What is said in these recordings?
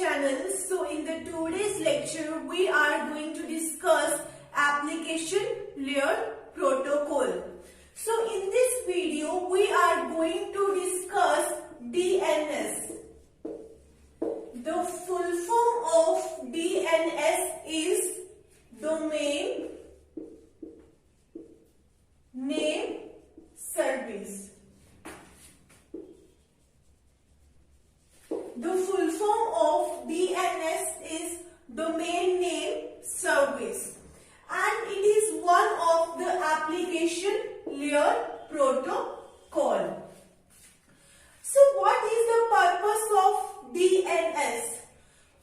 channel. So in the today's lecture we are going to discuss application layer protocol. So in this video we are going to discuss DNS. The full form of DNS is Domain Name Service. The full form of DNS is Domain Name Service, and it is one of the application layer protocol. So what is the purpose of DNS?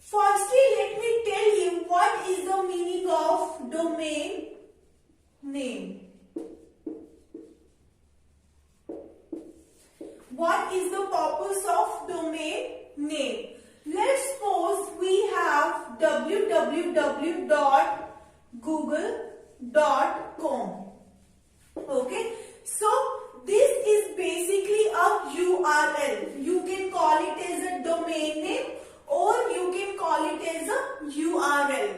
Firstly, let me tell you what is the meaning of domain name. What is the purpose of domain name? Let's suppose we have www.google.com. Okay, so this is basically a URL. You can call it as a domain name or you can call it as a URL.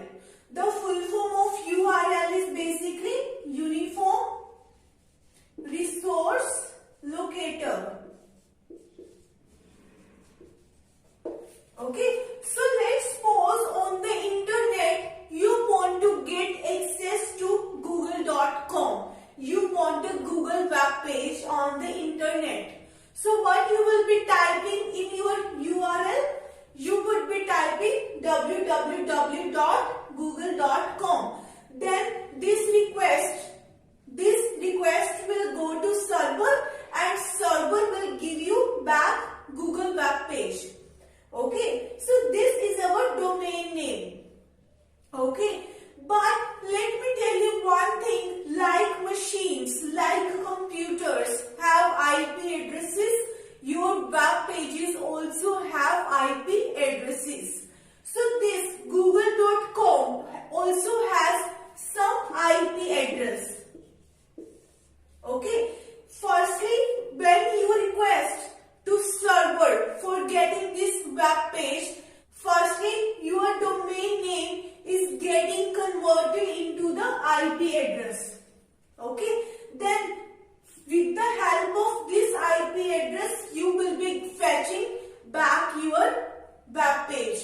The full form of URL is basically Uniform Resource Locator. Okay, so let's suppose on the internet you want to get access to google.com. You want a Google web page on the internet. So what you will be typing in your URL? You would be typing www.google.com. Then this request will go to server and server will give you back Google web page. Okay, so this is our domain name. Okay, but let me tell you one thing, like machines, like computers have IP addresses, your web pages also have IP addresses. So this google.com also has some IP address. Okay, firstly, when you request to server for getting this web page, firstly your domain name is getting converted into the IP address. Okay, then with the help of this IP address you will be fetching back your web page.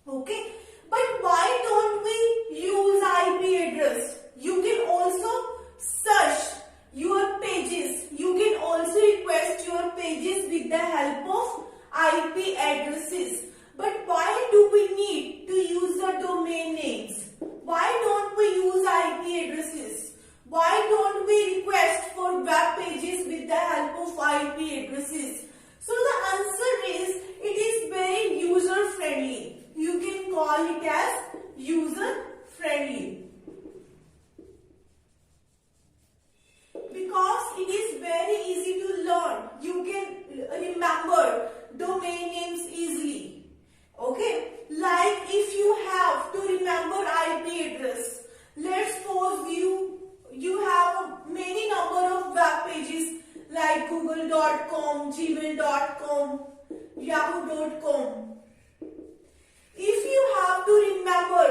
Okay, but why don't we use IP address? You can also search your pages. You can also request your pages with the help of IP addresses. But why do we need to use the domain names? Why don't we use IP addresses? Why don't we request for web pages with the help of IP addresses? So the answer is, it is very user friendly. You can call it as user friendly. Because it is very easy to learn. You can remember domain names easily. Okay, like if you have to remember IP address, let's suppose you have many number of web pages like google.com, gmail.com, yahoo.com. If you have to remember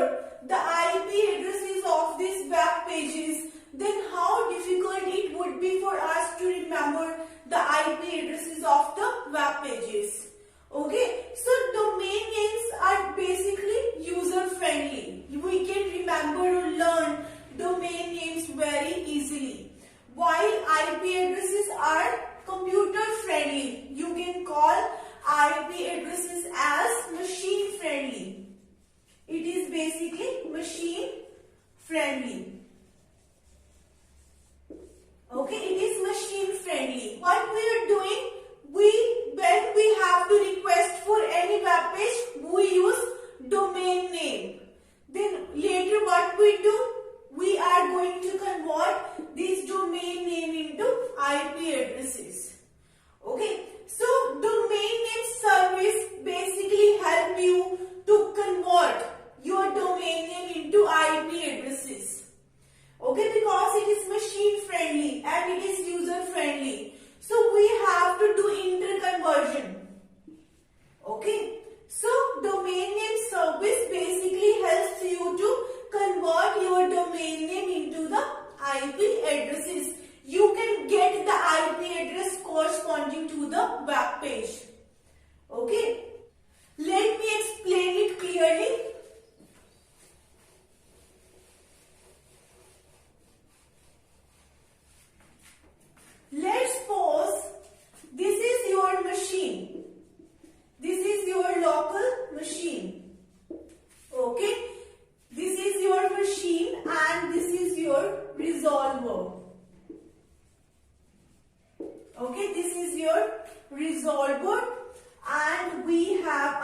the IP addresses of these web pages, then how difficult it would be for us to remember the IP addresses of the web pages. Okay, so domain names are basically user friendly. We can remember or learn domain names very easily. While IP addresses are computer friendly. You can call IP addresses as machine friendly. It is basically machine friendly. Okay, it is machine friendly. What we are doing, when we have to request for any web page, we use domain name. Then later what we do, we are going to convert this domain name into IP addresses. Okay, so domain name service basically help you to convert your domain name into IP addresses. Okay, because it is machine friendly and it is user friendly. So we have to do interconnection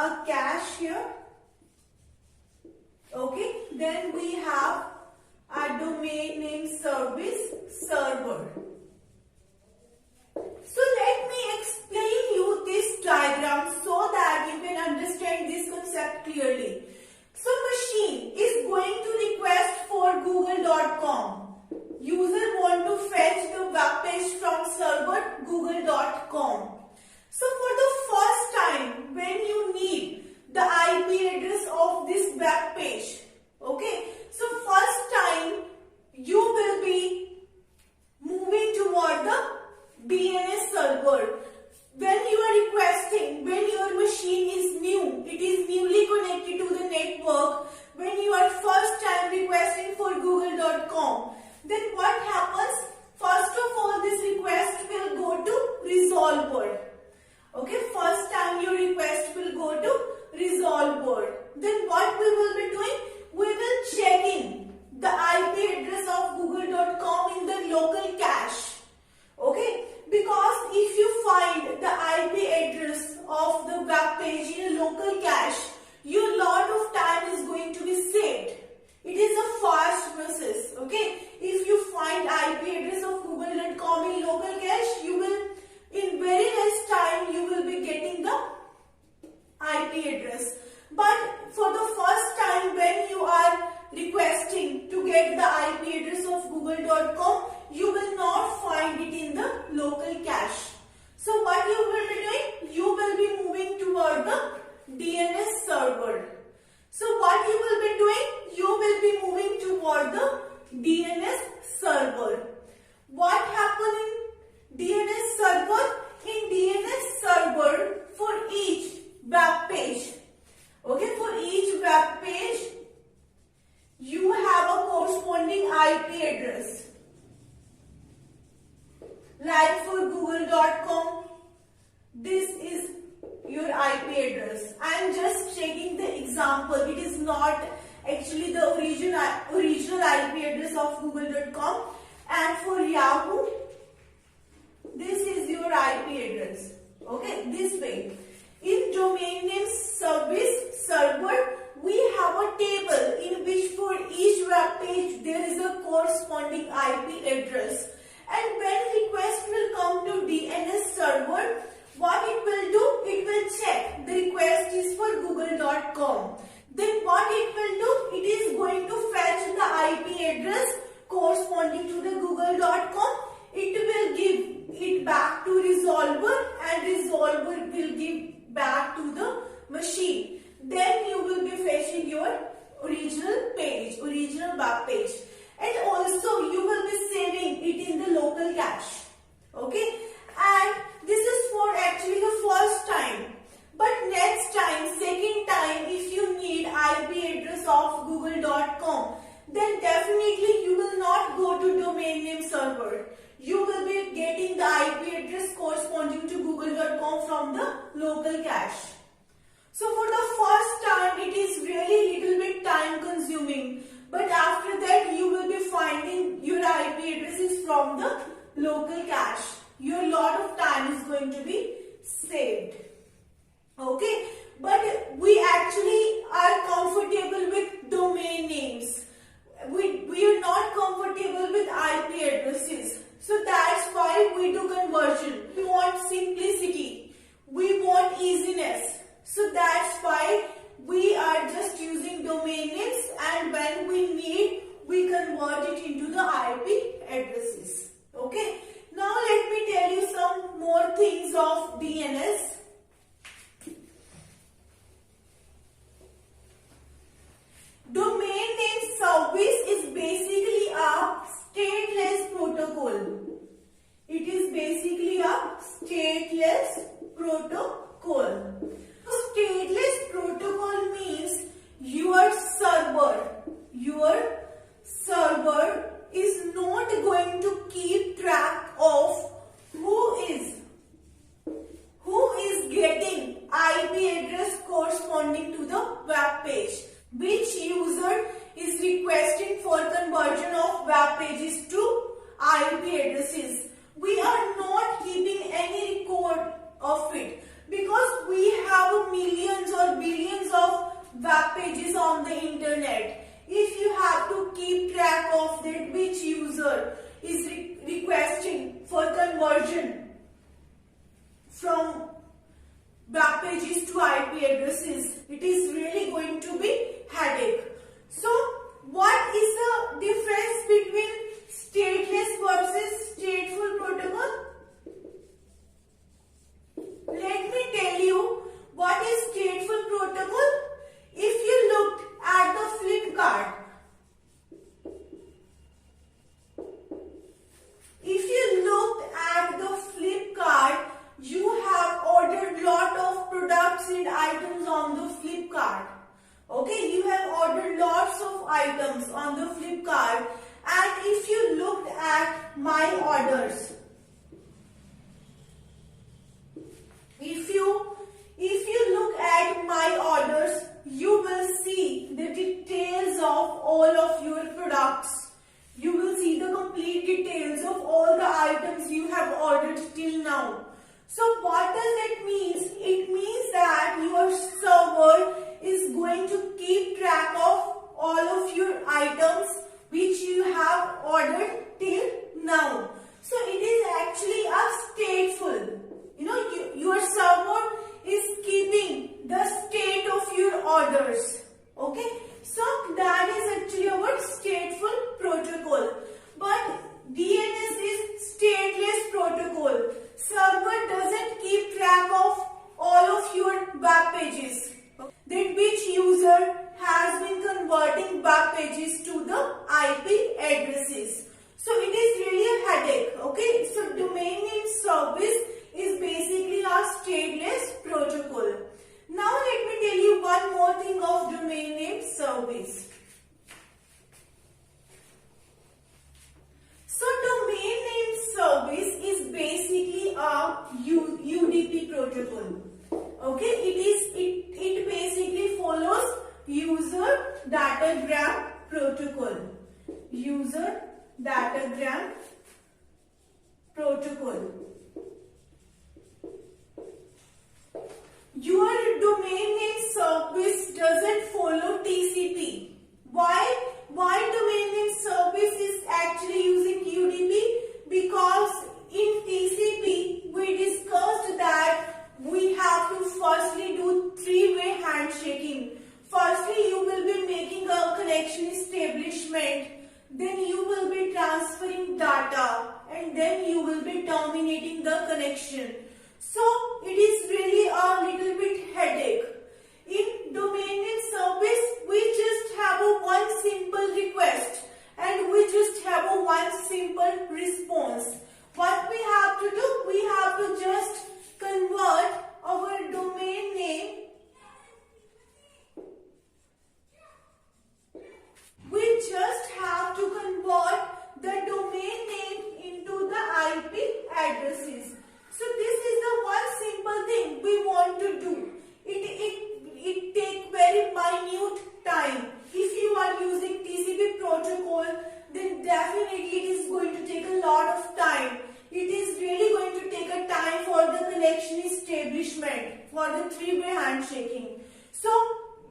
a cache here. Okay, then we have a domain name service server. So let me explain you this diagram so that you can understand this concept clearly. So machine is going to request for google.com. User want to fetch the web page from server google.com. So for the first time when you need the IP address of this web page, okay, so first time you will be moving toward the DNS server. When you are requesting, when your machine is new, it is newly connected to the network, when you are first time requesting for google.com, then what happens? First of all, this request will go to resolver. Okay, first time your request will go to resolver. Then what we will be doing? We will check in the IP address of google.com in the local cache. Okay, because if you find the IP address of the web page in a local cache, your lot of time is going to be saved. It is a fast process. Okay, if you find IP address of google.com in local cache, you will, in very less time, you will be getting the IP address. But for the first time when you are requesting to get the IP address of google.com, you will not find it in the local cache. So what you will be doing? You will be moving toward the DNS server. So what you will be doing? You will be moving toward the DNS server. What happened in DNS server? In DNS server, for each web page, okay, for each web page, you have a corresponding IP address. Like for google.com, this is your IP address. I am just checking the example. It is not actually the original IP address of google.com. And for Yahoo, this is your IP address. Okay, this way. In domain name service server, we have a table in which for each web page there is a corresponding IP address. And when request will come to DNS server, what it will do? It will check the request is for google.com. Then what it will do? It is going to fetch the IP address corresponding to the google.com. It will give it back to resolver, and resolver will give back to the machine. Then you will be fetching your original page, original web page. And also you will be saving it in the local cache. Okay, and this is for actually the first time. But next time, second time, if you need IP address of google.com, then definitely you will not go to domain name server. You will be getting the IP address corresponding to google.com from the local cache. So for the first time, it is really little bit time consuming. But after that, you will be finding your IP addresses from the local cache. Your lot of time is going to be saved. Okay, but we actually are comfortable with domain names. We are not comfortable with IP addresses. So that's why we do conversion. We want simplicity. We want easiness. So that's why we are just using domain names, and when we need, we convert it into the IP addresses. Okay. Now let me tell you some more things of DNS. Domain name service is basically a stateless protocol. It is basically a stateless protocol. Stateless protocol means your server is not going to keep track of who is getting IP address corresponding to the web page. Which user is requesting for conversion of web pages to IP addresses. We are not keeping any record of it, because web pages on the internet. If you have to keep track of that which user is requesting for conversion from web pages to IP addresses, it is really going to be headache. So what is the difference between stateless versus stateful protocol? Let me tell you what is stateful protocol. If you looked at the Flipkart, you have ordered lot of products and items on the Flipkart. Okay, you have ordered lots of items on the Flipkart, and if you looked at my orders, if you look at my orders, you will see the details of all of your products. You will see the complete details of all the items you have ordered till now. So what does it mean? It means that your server is going to keep track of all of your items which you have ordered till now. So it is actually a stateful. Your server is keeping the state of your orders. Okay. So that is actually our stateful protocol. But DNS is stateless protocol. Server doesn't keep track of all of your web pages, that which user has been converting web pages to the IP addresses. So it is really a headache. Okay, so domain name service is basically a stateless protocol. Now let me tell you one more thing of domain name service. So domain name service is basically a UDP protocol. Okay, it basically follows user datagram protocol. User datagram protocol. Your domain name service doesn't follow TCP. Why? Why domain name service is actually using UDP? Because in TCP we discussed that we have to firstly do three-way handshaking. Firstly, you will be making a connection establishment, then you will be transferring data, and then you will be terminating the connection. So it is really a little bit headache. In domain name service, we just have a one simple request and we just have a one simple response. What we have to do, we have to just convert our domain name. We just have to convert the domain name into the IP addresses. So this is the one simple thing we want to do. It takes very minute time. If you are using TCP protocol, then definitely it is going to take a lot of time. It is really going to take a time for the connection establishment, for the three-way handshaking. So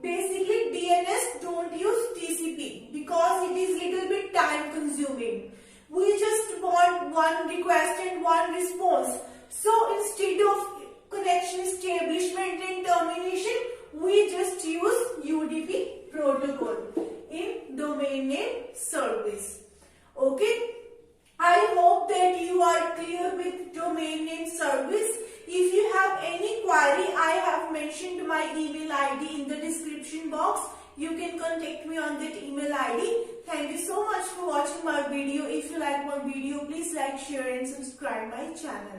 basically DNS don't use TCP because it is little bit time consuming. We just want one request and one response. So instead of connection establishment and termination, we just use UDP protocol in domain name service. Okay, I hope that you are clear with domain name service. If you have any query, I have mentioned my email ID in the description box. You can contact me on that email ID. Thank you so much for watching my video. If you like my video, please like, share and subscribe my channel.